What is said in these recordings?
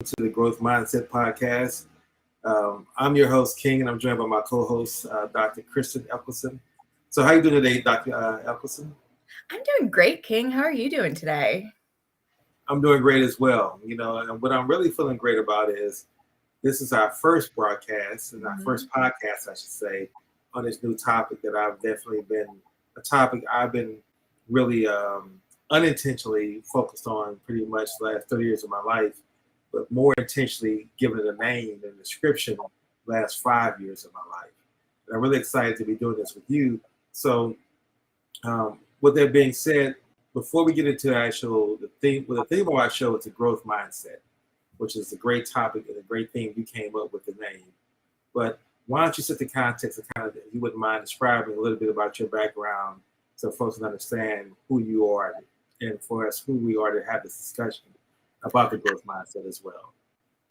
to the Growth Mindset Podcast. I'm your host, King, and I'm joined by my co-host, Dr. Kristen Eccleston. So how you doing today, Dr. Eccleston? I'm doing great, King. How are you doing today? I'm doing great as well. And what I'm really feeling great about is this is our first broadcast and our first podcast, I should say, on this new topic that I've definitely been a topic I've been really unintentionally focused on pretty much the last 30 years of my life, but more intentionally given it a name and description the last 5 years of my life. And I'm really excited to be doing this with you. So, with that being said, before we get into the theme of our show is a growth mindset, which is a great topic and a great theme you came up with the name. But why don't you set the context of if you wouldn't mind describing a little bit about your background so folks can understand who you are and for us who we are to have this discussion about the growth mindset as well.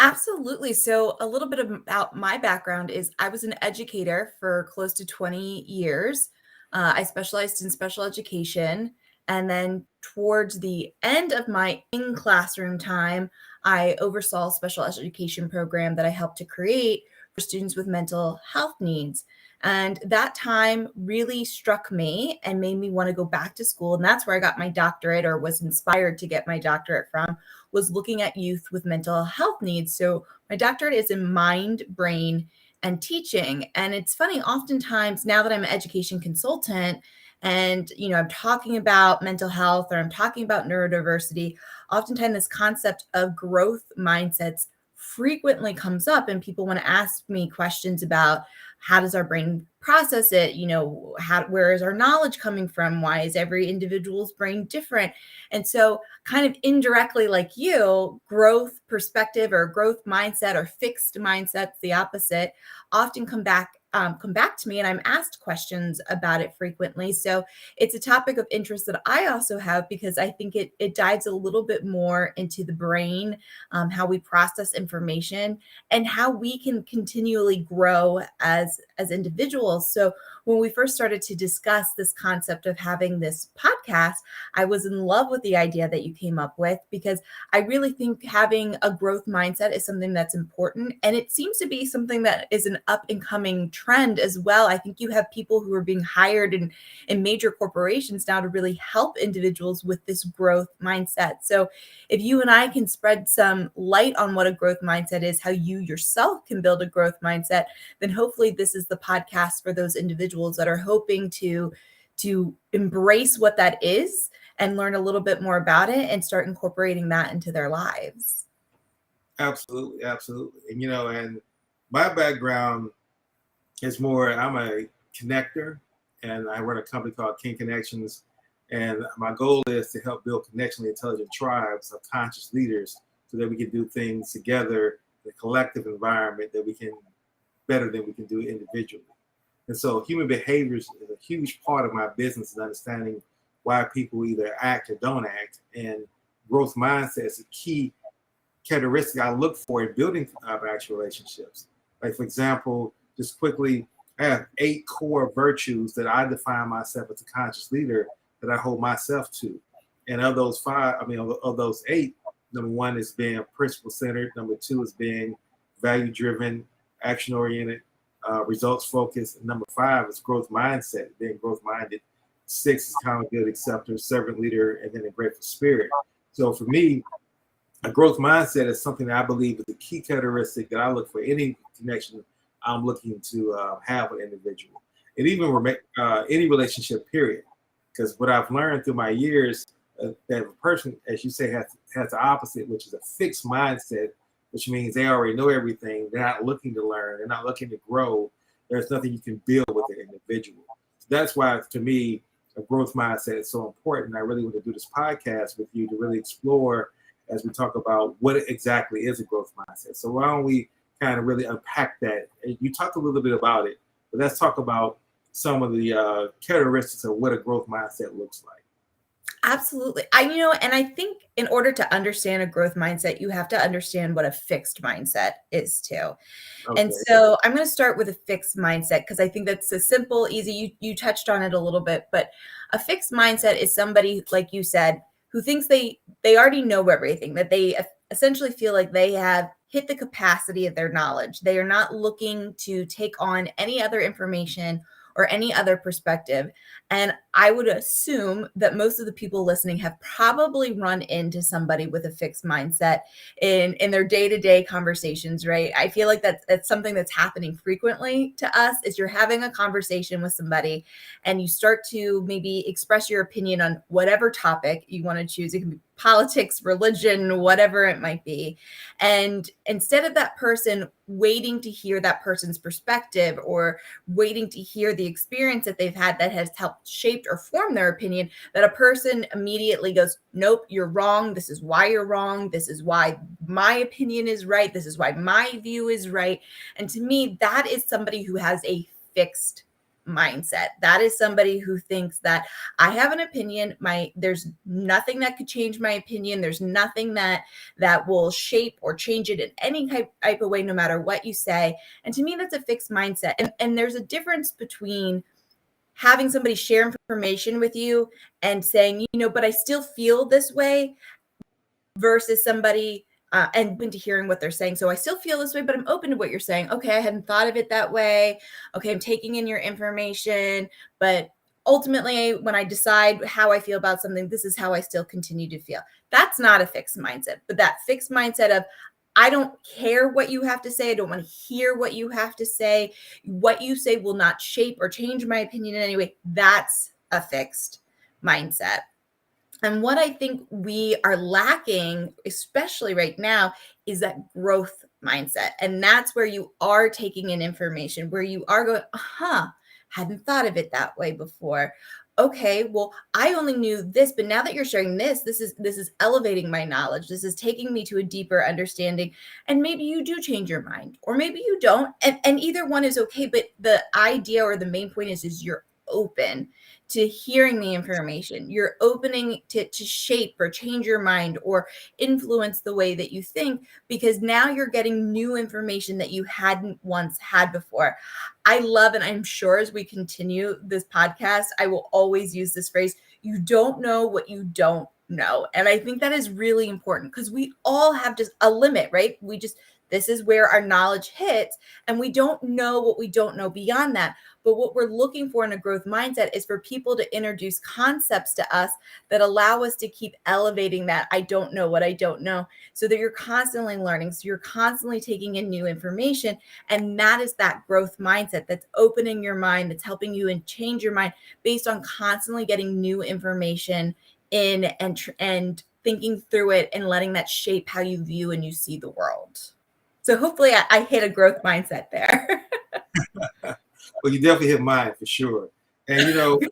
Absolutely. So a little bit about my background is I was an educator for close to 20 years. I specialized in special education. And then towards the end of my in-classroom time, I oversaw a special education program that I helped to create for students with mental health needs. And that time really struck me and made me want to go back to school. And that's where I got my doctorate, or was inspired to get my doctorate from, was looking at youth with mental health needs. So my doctorate is in mind, brain, and teaching. And it's funny, oftentimes now that I'm an education consultant and I'm talking about mental health or I'm talking about neurodiversity, oftentimes this concept of growth mindsets frequently comes up, and people want to ask me questions about how does our brain process it? Where is our knowledge coming from? Why is every individual's brain different? And so kind of indirectly, like you, growth perspective or growth mindset or fixed mindsets, the opposite, often come back to me, and I'm asked questions about it frequently. So it's a topic of interest that I also have, because I think it dives a little bit more into the brain, how we process information, and how we can continually grow as individuals. So when we first started to discuss this concept of having this podcast, I was in love with the idea that you came up with, because I really think having a growth mindset is something that's important. And it seems to be something that is an up and coming trend as well. I think you have people who are being hired in major corporations now to really help individuals with this growth mindset. So if you and I can spread some light on what a growth mindset is, how you yourself can build a growth mindset, then hopefully this is the podcast for those individuals that are hoping to embrace what that is and learn a little bit more about it and start incorporating that into their lives. Absolutely, absolutely. And my background is more, I'm a connector, and I run a company called King Connections. And my goal is to help build connectionally intelligent tribes of conscious leaders so that we can do things together in a collective environment that we can better than we can do individually. And so human behaviors is a huge part of my business, and understanding why people either act or don't act. And growth mindset is a key characteristic I look for in building actual relationships. Like, for example, just quickly, I have 8 core virtues that I define myself as a conscious leader that I hold myself to. And of those 8, number 1 is being principle centered. Number 2 is being value driven, action oriented, results focused. And number 5 is growth mindset, being growth minded. 6 is kind of good acceptor, servant leader, and then a grateful spirit. So for me, a growth mindset is something that I believe is a key characteristic that I look for any connection I'm looking to have with an individual, and even any relationship, period. Because what I've learned through my years, that a person, as you say, has the opposite, which is a fixed mindset, which means they already know everything. They're not looking to learn. They're not looking to grow. There's nothing you can build with an individual. So that's why, to me, a growth mindset is so important. I really want to do this podcast with you to really explore as we talk about what exactly is a growth mindset. So why don't we kind of really unpack that? You talked a little bit about it, but let's talk about some of the characteristics of what a growth mindset looks like. Absolutely. And I think in order to understand a growth mindset, you have to understand what a fixed mindset is too. Okay. And so I'm going to start with a fixed mindset, because I think that's a simple, easy, you touched on it a little bit, but a fixed mindset is somebody, like you said, who thinks they already know everything, that they essentially feel like they have hit the capacity of their knowledge. They are not looking to take on any other information or any other perspective. And I would assume that most of the people listening have probably run into somebody with a fixed mindset in their day-to-day conversations, right? I feel like that's something that's happening frequently to us is you're having a conversation with somebody and you start to maybe express your opinion on whatever topic you want to choose. It can be politics, religion, whatever it might be. And instead of that person waiting to hear that person's perspective or waiting to hear the experience that they've had that has helped shape or form their opinion, that a person immediately goes, nope, you're wrong. This is why you're wrong. This is why my opinion is right. This is why my view is right. And to me, that is somebody who has a fixed mindset. That is somebody who thinks that I have an opinion. There's nothing that could change my opinion. There's nothing that will shape or change it in any type of way, no matter what you say. And to me, that's a fixed mindset. And there's a difference between having somebody share information with you and saying, but I still feel this way, versus somebody and open to hearing what they're saying. So I still feel this way, but I'm open to what you're saying. Okay, I hadn't thought of it that way. Okay, I'm taking in your information, but ultimately, when I decide how I feel about something, this is how I still continue to feel. That's not a fixed mindset, but that fixed mindset of, I don't care what you have to say. I don't want to hear what you have to say. What you say will not shape or change my opinion in any way. That's a fixed mindset. And what I think we are lacking, especially right now, is that growth mindset. And that's where you are taking in information, where you are going, hadn't thought of it that way before. Okay, well, I only knew this, but now that you're sharing this is elevating my knowledge. This is taking me to a deeper understanding. And maybe you do change your mind, or maybe you don't. And either one is okay. But the idea or the main point is you're open to hearing the information. You're opening to shape or change your mind or influence the way that you think, because now you're getting new information that you hadn't once had before. I love, and I'm sure as we continue this podcast, I will always use this phrase, you don't know what you don't know. And I think that is really important because we all have just a limit, right? This is where our knowledge hits, and we don't know what we don't know beyond that. But what we're looking for in a growth mindset is for people to introduce concepts to us that allow us to keep elevating that I don't know what I don't know, so that you're constantly learning. So you're constantly taking in new information. And that is that growth mindset that's opening your mind, that's helping you and change your mind based on constantly getting new information in and thinking through it and letting that shape how you view and you see the world. So hopefully I hit a growth mindset there. Well, you definitely hit mine for sure. And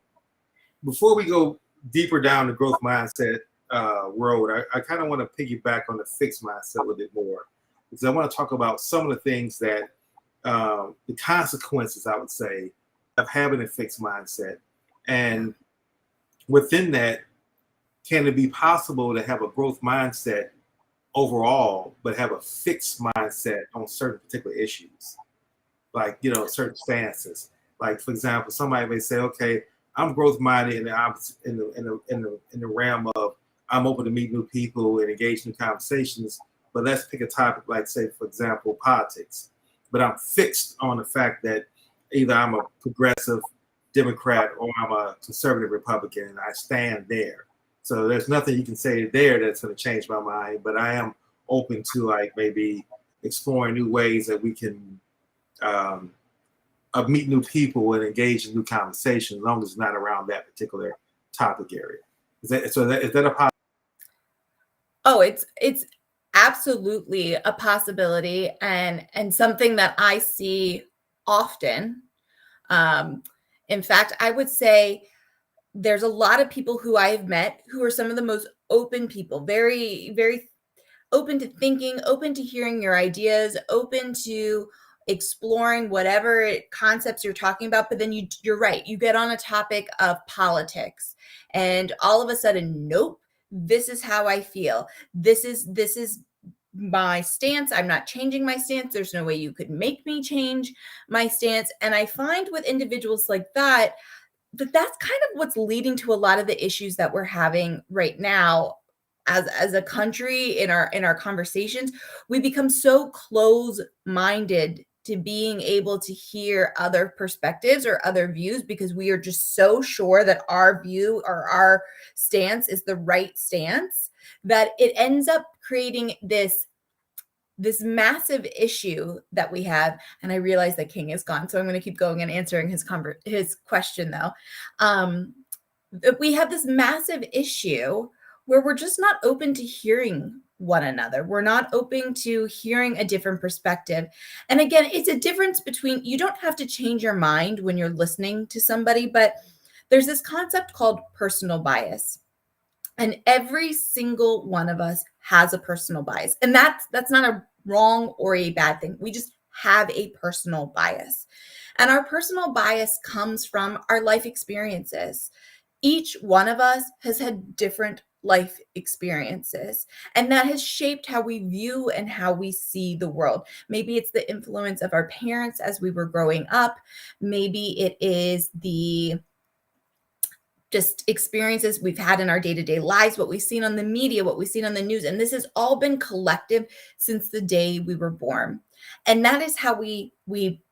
before we go deeper down the growth mindset road, I kind of want to piggyback on the fixed mindset a little bit more, because I want to talk about some of the things that the consequences, I would say, of having a fixed mindset. And within that, can it be possible to have a growth mindset overall, but have a fixed mindset on certain particular issues, like certain stances? Like, for example, somebody may say, "Okay, I'm growth minded, and I'm in the realm of I'm open to meet new people and engage in conversations." But let's pick a topic like, say, for example, politics. But I'm fixed on the fact that either I'm a progressive Democrat or I'm a conservative Republican, and I stand there. So there's nothing you can say there that's going to change my mind. But I am open to maybe exploring new ways that we can meet new people and engage in new conversations, as long as it's not around that particular topic area. Is that a possibility? Oh, it's absolutely a possibility, and something that I see often. In fact, I would say there's a lot of people who I've met who are some of the most open people, very, very open to thinking, open to hearing your ideas, open to exploring whatever concepts you're talking about. But then you're right, you get on a topic of politics and all of a sudden, nope, this is how I feel. This is my stance. I'm not changing my stance. There's no way you could make me change my stance. And I find with individuals like that's kind of what's leading to a lot of the issues that we're having right now as a country in our conversations, we become so close-minded to being able to hear other perspectives or other views because we are just so sure that our view or our stance is the right stance, that it ends up creating this massive issue that we have. And I realize that King is gone, so I'm going to keep going and answering his question though. We have this massive issue where we're just not open to hearing one another. We're not open to hearing a different perspective. And again, it's a difference between, you don't have to change your mind when you're listening to somebody, but there's this concept called personal bias. And every single one of us has a personal bias. And that's not a wrong or a bad thing. We just have a personal bias. And our personal bias comes from our life experiences. Each one of us has had different life experiences, and that has shaped how we view and how we see the world. Maybe it's the influence of our parents as we were growing up. Maybe it is the just experiences we've had in our day-to-day lives, what we've seen on the media, what we've seen on the news. And this has all been collective since the day we were born. And that is how we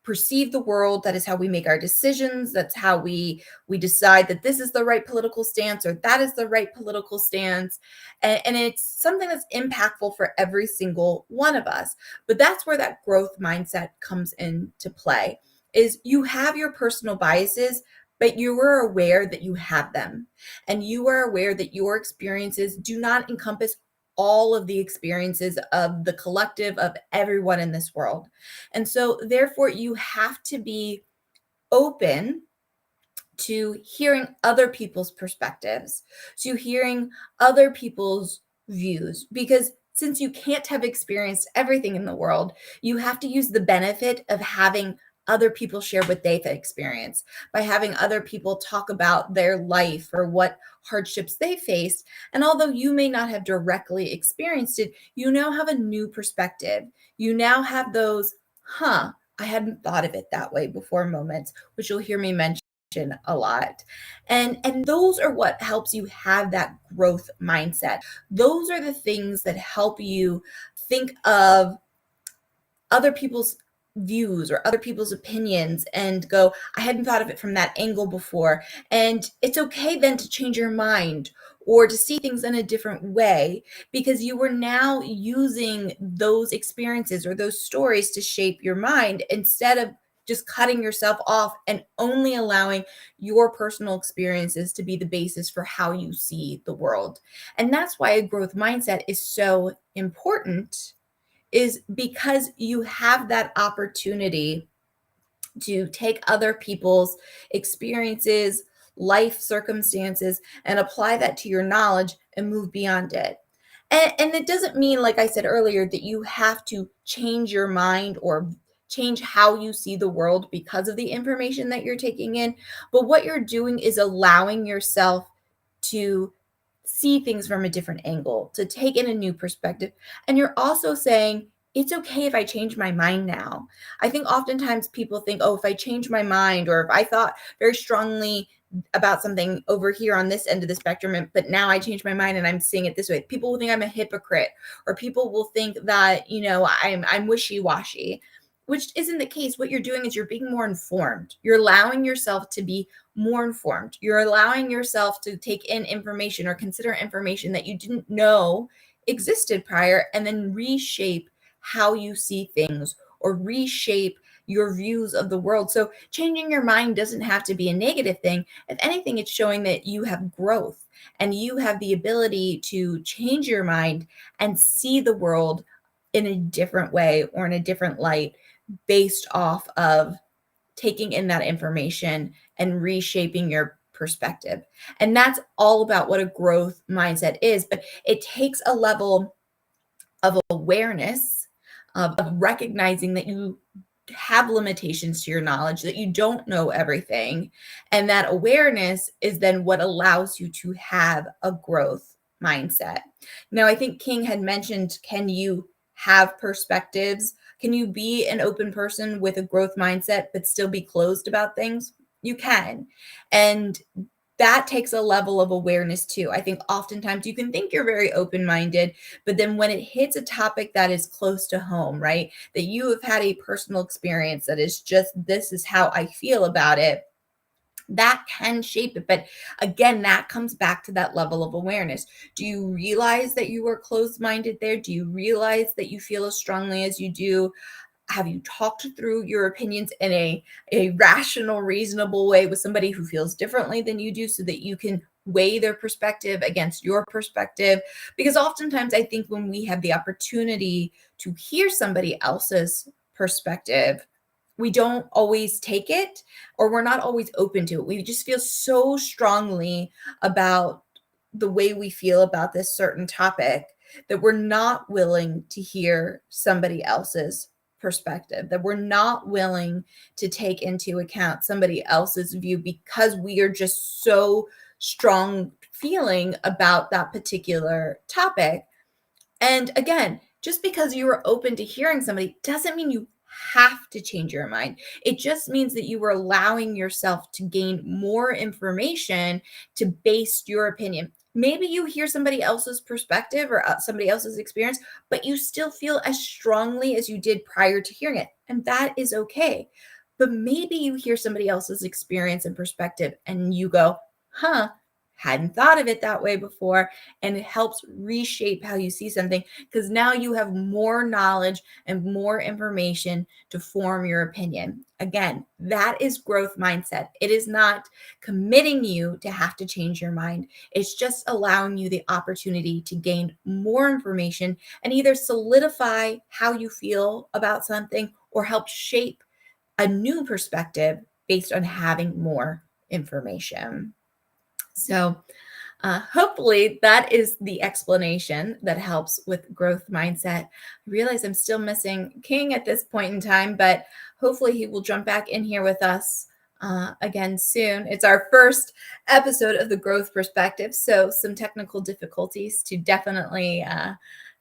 perceive the world. That is how we make our decisions. That's how we decide that this is the right political stance or that is the right political stance. And it's something that's impactful for every single one of us. But that's where that growth mindset comes into play, is you have your personal biases, but you are aware that you have them, and you are aware that your experiences do not encompass all of the experiences of the collective of everyone in this world. And so therefore you have to be open to hearing other people's perspectives, to hearing other people's views, because since you can't have experienced everything in the world, you have to use the benefit of having other people share what they've experienced, by having other people talk about their life or what hardships they faced. And although you may not have directly experienced it, you now have a new perspective. You now have those, I hadn't thought of it that way before moments, which you'll hear me mention a lot. And those are what helps you have that growth mindset. Those are the things that help you think of other people's views or other people's opinions and go, I hadn't thought of it from that angle before. And it's okay then to change your mind or to see things in a different way, because you were now using those experiences or those stories to shape your mind instead of just cutting yourself off and only allowing your personal experiences to be the basis for how you see the world. And that's why a growth mindset is so important, is because you have that opportunity to take other people's experiences, life circumstances, and apply that to your knowledge and move beyond it. And it doesn't mean, like I said earlier, that you have to change your mind or change how you see the world because of the information that you're taking in. But what you're doing is allowing yourself to see things from a different angle, to take in a new perspective. And you're also saying, it's okay if I change my mind now. I think oftentimes people think, oh, if I change my mind, or if I thought very strongly about something over here on this end of the spectrum, but now I change my mind and I'm seeing it this way, people will think I'm a hypocrite, or people will think that, I'm wishy-washy, which isn't the case. What you're doing is you're being more informed. You're allowing yourself to be more informed. You're allowing yourself to take in information or consider information that you didn't know existed prior, and then reshape how you see things or reshape your views of the world. So changing your mind doesn't have to be a negative thing. If anything, it's showing that you have growth and you have the ability to change your mind and see the world in a different way or in a different light based off of taking in that information and reshaping your perspective. And that's all about what a growth mindset is. But it takes a level of awareness, of recognizing that you have limitations to your knowledge, that you don't know everything. And that awareness is then what allows you to have a growth mindset. Now, I think King had mentioned, can you have perspectives? Can you be an open person with a growth mindset but still be closed about things? You can. And that takes a level of awareness too. I think oftentimes you can think you're very open-minded, but then when it hits a topic that is close to home, right? That you have had a personal experience that is just, this is how I feel about it, that can shape it. But again, that comes back to that level of awareness. Do you realize that you are closed-minded there? Do you realize that you feel as strongly as you do? Have you talked through your opinions in a rational, reasonable way with somebody who feels differently than you do, so that you can weigh their perspective against your perspective? Because oftentimes I think when we have the opportunity to hear somebody else's perspective, we don't always take it, or we're not always open to it. We just feel so strongly about the way we feel about this certain topic that we're not willing to hear somebody else's perspective, that we're not willing to take into account somebody else's view, because we are just so strong feeling about that particular topic. And again, just because you are open to hearing somebody doesn't mean you have to change your mind. It just means that you are allowing yourself to gain more information to base your opinion. Maybe you hear somebody else's perspective or somebody else's experience, but you still feel as strongly as you did prior to hearing it. And that is okay. But maybe you hear somebody else's experience and perspective and you go, huh, hadn't thought of it that way before. And it helps reshape how you see something, because now you have more knowledge and more information to form your opinion. Again, that is growth mindset. It is not committing you to have to change your mind. It's just allowing you the opportunity to gain more information and either solidify how you feel about something or help shape a new perspective based on having more information. So, hopefully that is the explanation that helps with growth mindset. I realize I'm still missing King at this point in time, but hopefully he will jump back in here with us again soon. It's our first episode of the growth perspective, so some technical difficulties to definitely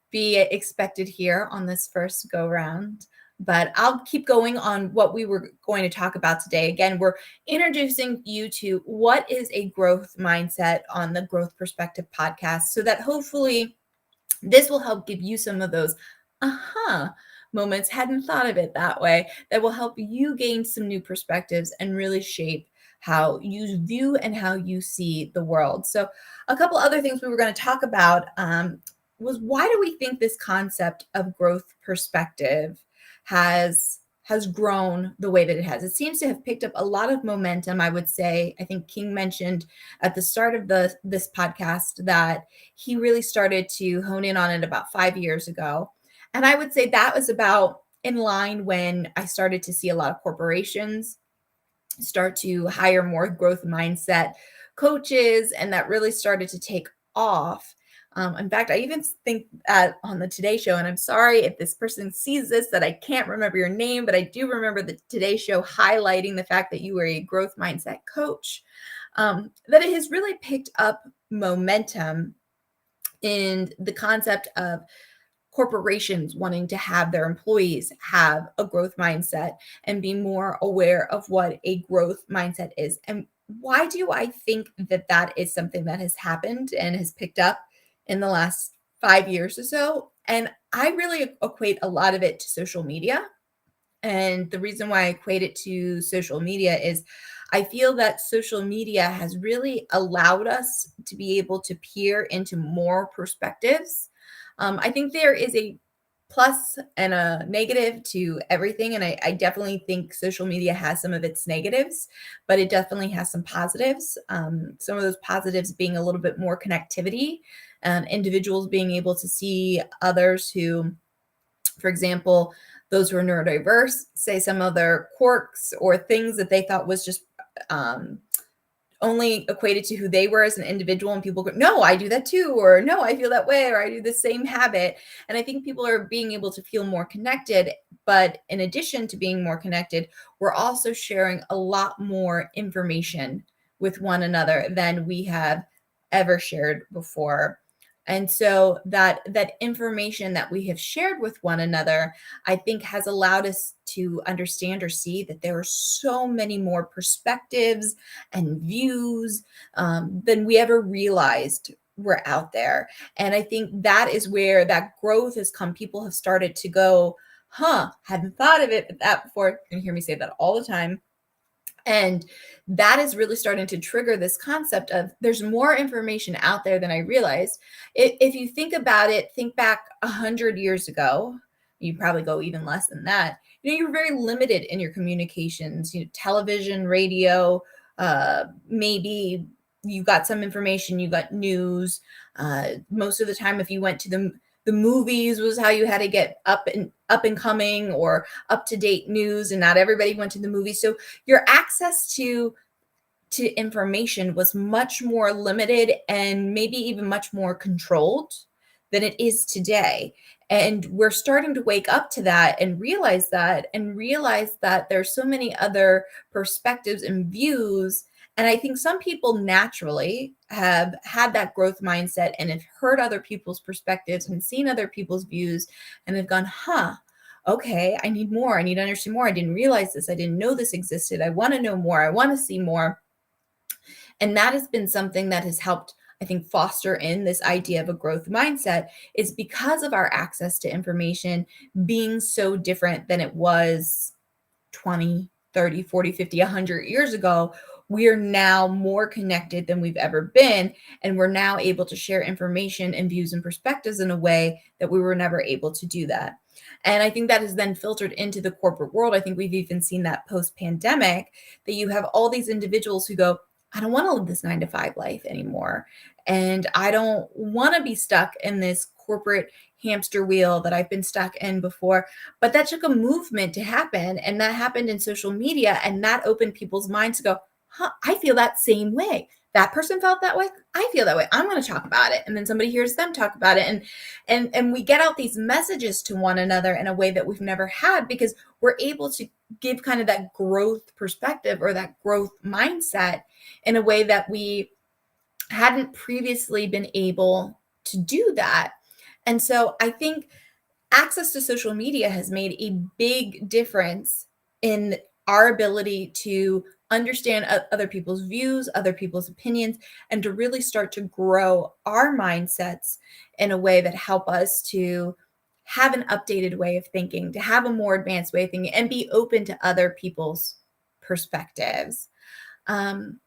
be expected here on this first go round. But I'll keep going on what we were going to talk about today. Again, we're introducing you to what is a growth mindset on the Growth Perspective podcast, so that hopefully this will help give you some of those moments. Hadn't thought of it that way. That will help you gain some new perspectives and really shape how you view and how you see the world. So a couple other things we were going to talk about was, why do we think this concept of growth perspective has grown the way that it has? It seems to have picked up a lot of momentum, I would say. I think King mentioned at the start of this podcast that he really started to hone in on it about 5 years ago. And I would say that was about in line when I started to see a lot of corporations start to hire more growth mindset coaches, and that really started to take off. In fact, I even think on the Today Show, and I'm sorry if this person sees this, that I can't remember your name, but I do remember the Today Show highlighting the fact that you were a growth mindset coach, that it has really picked up momentum in the concept of corporations wanting to have their employees have a growth mindset and be more aware of what a growth mindset is. And why do I think that that is something that has happened and has picked up in the last 5 years or so? And I really equate a lot of it to social media. And the reason why I equate it to social media is I feel that social media has really allowed us to be able to peer into more perspectives. I think there is a plus and a negative to everything. And I definitely think social media has some of its negatives, but it definitely has some positives. Some of those positives being a little bit more connectivity, individuals being able to see others who, for example, those who are neurodiverse, say some of their quirks or things that they thought was just only equated to who they were as an individual, and people go, no, I do that too, or no, I feel that way, or I do the same habit. And I think people are being able to feel more connected. But in addition to being more connected, we're also sharing a lot more information with one another than we have ever shared before. And so that information that we have shared with one another, I think has allowed us to understand or see that there are so many more perspectives and views than we ever realized were out there. And I think that is where that growth has come. People have started to go, hadn't thought of it that before. You can hear me say that all the time. And that is really starting to trigger this concept of there's more information out there than I realized. If you think about it, think back 100 years ago, you probably go even less than that. You're very limited in your communications, television, radio, maybe you got some information, you got news. Most of the time, if you went to the movies was how you had to get up and coming or up to date news, and not everybody went to the movies. So your access to information was much more limited and maybe even much more controlled than it is today. And we're starting to wake up to that and realize that there's so many other perspectives and views. And I think some people naturally have had that growth mindset and have heard other people's perspectives and seen other people's views and have gone, okay, I need more. I need to understand more. I didn't realize this. I didn't know this existed. I want to know more. I want to see more. And that has been something that has helped, I think, foster in this idea of a growth mindset, is because of our access to information being so different than it was 20, 30, 40, 50, 100 years ago. We are now more connected than we've ever been. And we're now able to share information and views and perspectives in a way that we were never able to do that. And I think that has then filtered into the corporate world. I think we've even seen that post-pandemic, that you have all these individuals who go, I don't want to live this 9-to-5 life anymore. And I don't want to be stuck in this corporate hamster wheel that I've been stuck in before. But that took a movement to happen. And that happened in social media. And that opened people's minds to go, I feel that same way. That person felt that way. I feel that way. I'm going to talk about it. And then somebody hears them talk about it. And we get out these messages to one another in a way that we've never had, because we're able to give kind of that growth perspective or that growth mindset in a way that we hadn't previously been able to do that. And so I think access to social media has made a big difference in our ability to understand other people's views, other people's opinions, and to really start to grow our mindsets in a way that help us to have an updated way of thinking, to have a more advanced way of thinking, and be open to other people's perspectives. And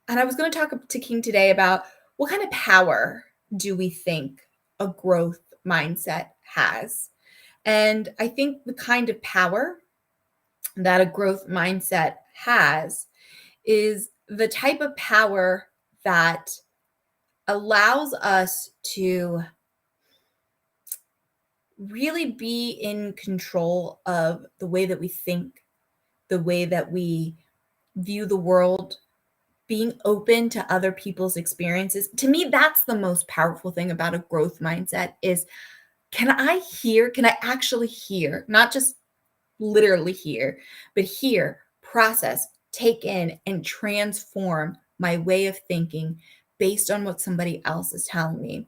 I was going to talk to King today about what kind of power do we think a growth mindset has. And I think the kind of power that a growth mindset has is the type of power that allows us to really be in control of the way that we think, the way that we view the world, being open to other people's experiences. To me, that's the most powerful thing about a growth mindset is, can I actually hear, not just literally hear, but hear, process, take in, and transform my way of thinking based on what somebody else is telling me.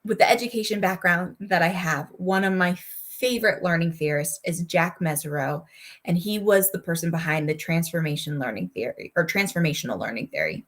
With the education background that I have, one of my favorite learning theorists is Jack Mezirow, and he was the person behind the transformational learning theory.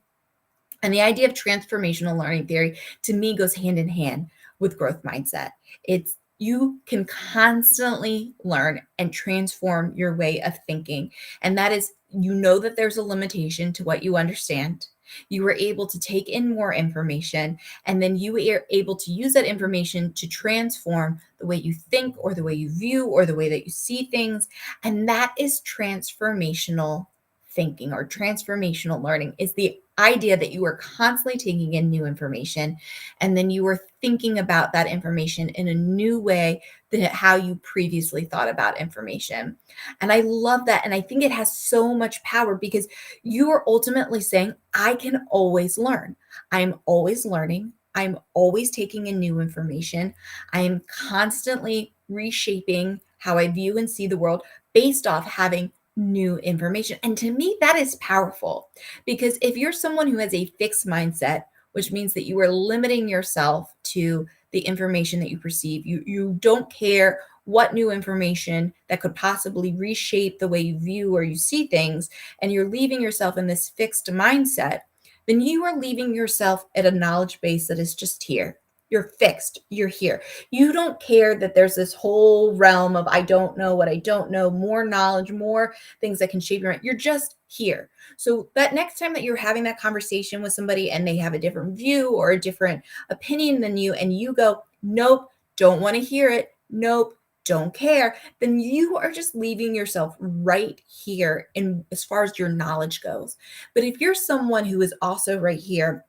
And the idea of transformational learning theory, to me, goes hand in hand with growth mindset. It's you can constantly learn and transform your way of thinking. And that is, that there's a limitation to what you understand. You were able to take in more information, and then you are able to use that information to transform the way you think or the way you view or the way that you see things. And that is transformational thinking, or transformational learning, is the idea that you are constantly taking in new information, and then you are thinking about that information in a new way than how you previously thought about information. And I love that. And I think it has so much power, because you are ultimately saying, I can always learn. I'm always learning. I'm always taking in new information. I am constantly reshaping how I view and see the world based off having new information. And to me, that is powerful, because if you're someone who has a fixed mindset which means that you are limiting yourself to the information that you perceive. You don't care what new information that could possibly reshape the way you view or you see things, and you're leaving yourself in this fixed mindset, then you are leaving yourself at a knowledge base that is just here. You're fixed. You're here. You don't care that there's this whole realm of I don't know what I don't know, more knowledge, more things that can shape your mind. You're just here. So that next time that you're having that conversation with somebody and they have a different view or a different opinion than you, and you go, nope, don't want to hear it. Nope, don't care, then you are just leaving yourself right here in as far as your knowledge goes. But if you're someone who is also right here,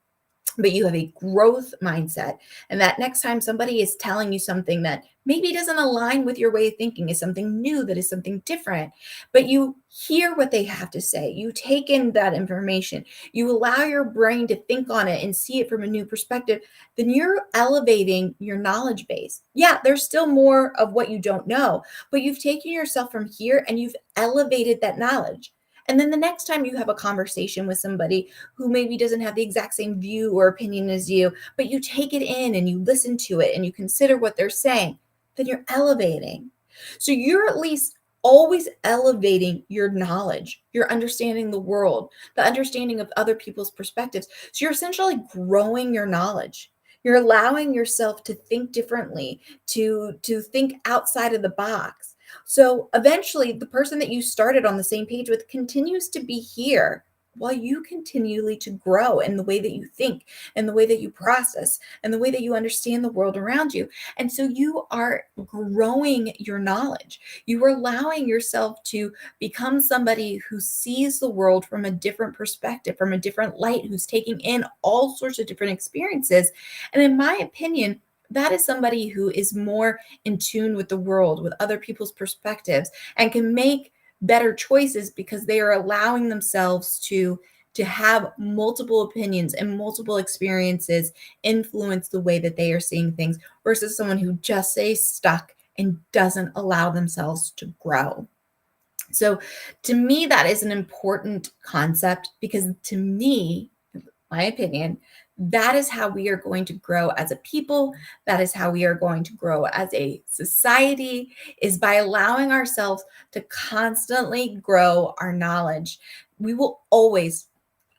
but you have a growth mindset, and that next time somebody is telling you something that maybe doesn't align with your way of thinking, is something new, that is something different, but you hear what they have to say, you take in that information, you allow your brain to think on it and see it from a new perspective, then you're elevating your knowledge base. Yeah, there's still more of what you don't know, but you've taken yourself from here and you've elevated that knowledge. And then the next time you have a conversation with somebody who maybe doesn't have the exact same view or opinion as you, but you take it in and you listen to it and you consider what they're saying, then you're elevating. So you're at least always elevating your knowledge, your understanding the world, the understanding of other people's perspectives. So you're essentially growing your knowledge. You're allowing yourself to think differently, to think outside of the box. So eventually, the person that you started on the same page with continues to be here while you continually to grow in the way that you think and the way that you process and the way that you understand the world around you. And so you are growing your knowledge. You are allowing yourself to become somebody who sees the world from a different perspective, from a different light, who's taking in all sorts of different experiences. And in my opinion, that is somebody who is more in tune with the world, with other people's perspectives, and can make better choices because they are allowing themselves to have multiple opinions and multiple experiences influence the way that they are seeing things, versus someone who just stays stuck and doesn't allow themselves to grow. So to me, that is an important concept, because to me, my opinion, that is how we are going to grow as a people. That is how we are going to grow as a society, is by allowing ourselves to constantly grow our knowledge. We will always,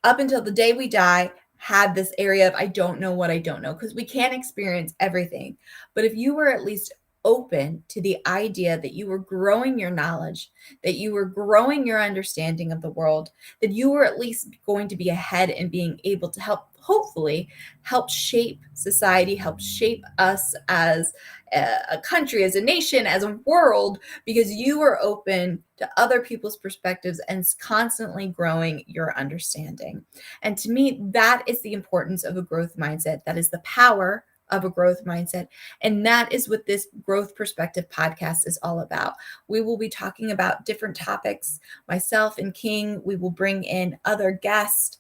up until the day we die, have this area of I don't know what I don't know, because we can't experience everything. But if you were at least open to the idea that you were growing your knowledge, that you were growing your understanding of the world, that you were at least going to be ahead and being able to help, hopefully, help shape society, help shape us as a country, as a nation, as a world, because you are open to other people's perspectives and constantly growing your understanding. And to me, that is the importance of a growth mindset. That is the power of a growth mindset. And that is what this Growth Perspective podcast is all about. We will be talking about different topics. Myself and King, we will bring in other guests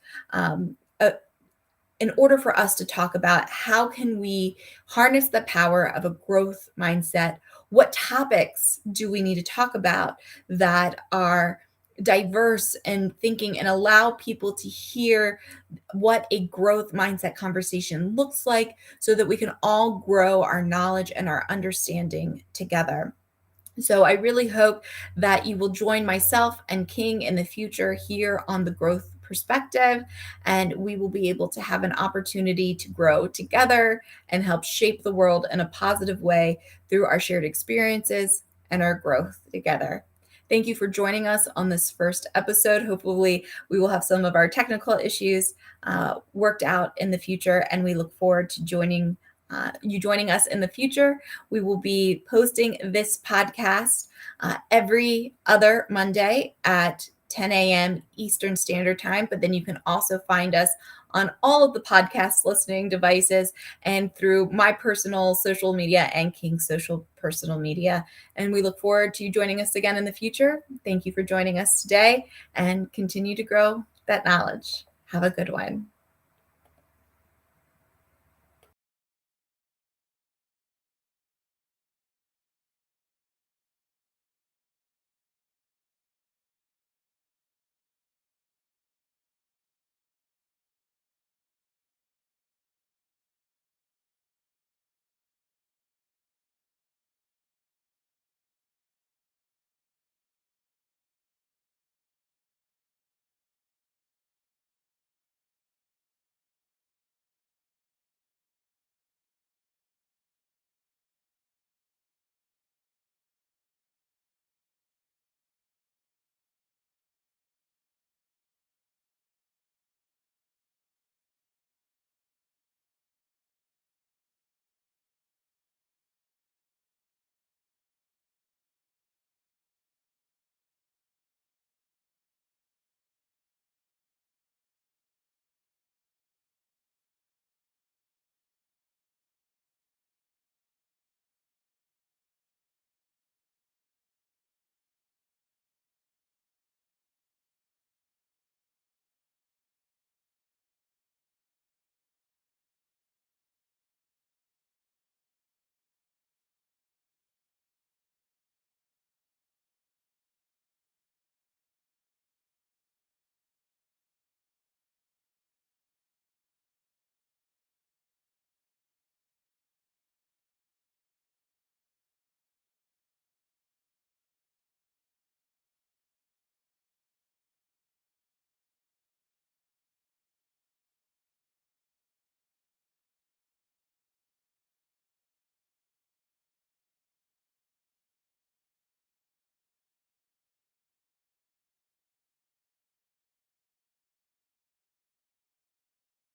in order for us to talk about how can we harness the power of a growth mindset. What topics do we need to talk about that are diverse and thinking and allow people to hear what a growth mindset conversation looks like, so that we can all grow our knowledge and our understanding together. So I really hope that you will join myself and King in the future here on the Growth Perspective, and we will be able to have an opportunity to grow together and help shape the world in a positive way through our shared experiences and our growth together. Thank you for joining us on this first episode. Hopefully, we will have some of our technical issues worked out in the future, and we look forward to joining us in the future. We will be posting this podcast every other Monday at 10 a.m. Eastern Standard Time, but then you can also find us on all of the podcast listening devices and through my personal social media and King's social personal media. And we look forward to you joining us again in the future. Thank you for joining us today, and continue to grow that knowledge. Have a good one.